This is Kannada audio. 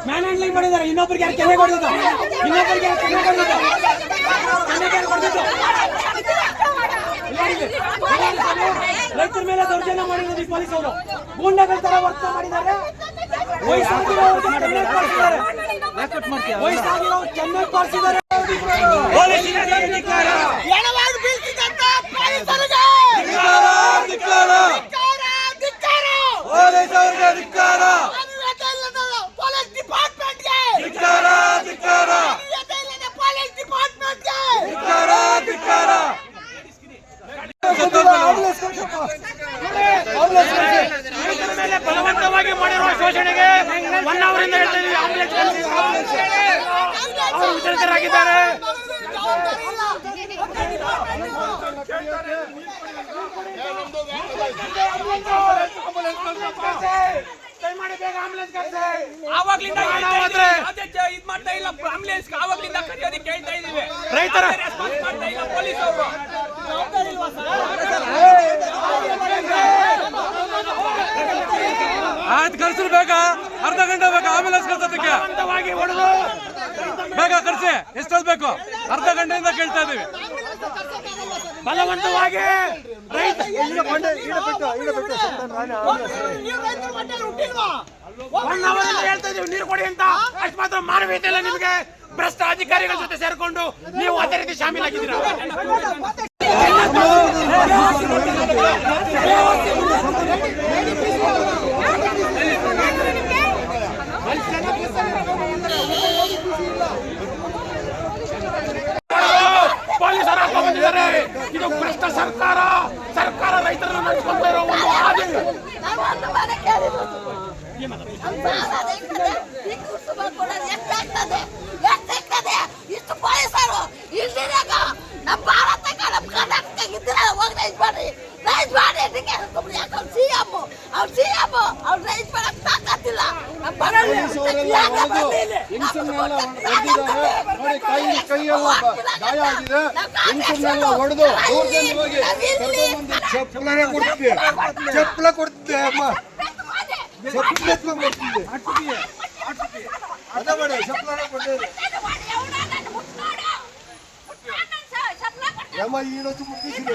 ಮ್ಯಾನ್ ಹ್ಯಾಂಡ್ಲಿಂಗ್ ಮಾಡಿದ್ದಾರೆ. ಇನ್ನೊಬ್ಬರಿಗೆ ಯಾರು ಕೆನೆ ಕೊಡ್ತಿದ್ದ, ಇನ್ನೊಬ್ಬರಿಗೆ ಯಾರು ಕೆನೆ ಕೊಡ್ತಿದ್ದ, ರೈತರ ಮೇಲೆ ದೌರ್ಜನ್ಯ ಮಾಡಿದ್ದಾರೆ ಪೊಲೀಸ್ ಅವರು. ಗೂಂಡಾಗಳ ತರ ವರ್ತನೆ ಮಾಡಿದ್ದಾರೆ. ವಯಸ್ಸಾಗಿರೋರು ಚೆನ್ನಾಗಿ ಪಾಲಿಸಿದ್ದಾರೆ. ಬಲವಂತವಾಗಿ ಮಾಡಿರುವ ಶೋಷಣೆಗೆ 1 ಅವರಿಂದ ಹೇಳ್ತಿದ್ದೀವಿ. ಆಂಬುಲೆನ್ಸ್ ಅವರು ವಿತರಕರಾಗಿದ್ದಾರೆ. ರೈತರ ಆಯ್ತು ಕರ್ಸಲು ಬೇಕಾ? ಅರ್ಧ ಗಂಟೆ ಬೇಕಾ ಆಂಬುಲೆನ್ಸ್ ಕಳ್ಸೋದಕ್ಕೆ? ಬೇಗ ಕರ್ಸಿ. ಎಷ್ಟೊತ್ತು ಬೇಕು? ಅರ್ಧ ಗಂಟೆಯಿಂದ ಕೇಳ್ತಾ ಇದೀವಿ. ಬಲವಂತವಾಗಿ ಹೇಳ್ತಾ ಇದೀವಿ ನೀರು ಕೊಡಿ ಅಂತ. ಅಷ್ಟು ಮಾತ್ರ ಮಾನವೀಯತೆ ಇಲ್ಲ ನಿಮಗೆ. ಭ್ರಷ್ಟ ಅಧಿಕಾರಿಗಳ ಜೊತೆ ಸೇರ್ಕೊಂಡು ನೀವು ಅದೇ ರೀತಿ ಶಾಮೀಲಾಗಿದ್ದೀರಾ. ಪೊಲೀಸರ ಬಂದಿದ್ದಾರೆ. ಇದು ಭ್ರಷ್ಟ ಸರ್ಕಾರ. ಸರ್ಕಾರ ರೈತರನ್ನು ನಡೆಸ್ಕೊಳ್ತಾ ಇರೋ ಒಂದು ಹಾದಿ. ಇಷ್ಟು ಪೊಲೀಸರು ಇಲ್ಲಿರಾಗ ನಮ್ಮ ಭಾರತಕ್ಕ ನಮ್ಮ ಕರ್ನಾಟಕ ಇದ್ರೆ ಹೋಗಿ ರೈಸ್ ಮಾಡಿ ಅವ್ರು ರೈಸ್ ಮಾಡಕ್ ತಾಕತ್ತಿಲ್ಲ. ಚಪ್ಪಲ ಕೊಡ್ತಿದ್ದೆ ಅಮ್ಮ, అమ్మ ఈ రోజు ముట్టించింది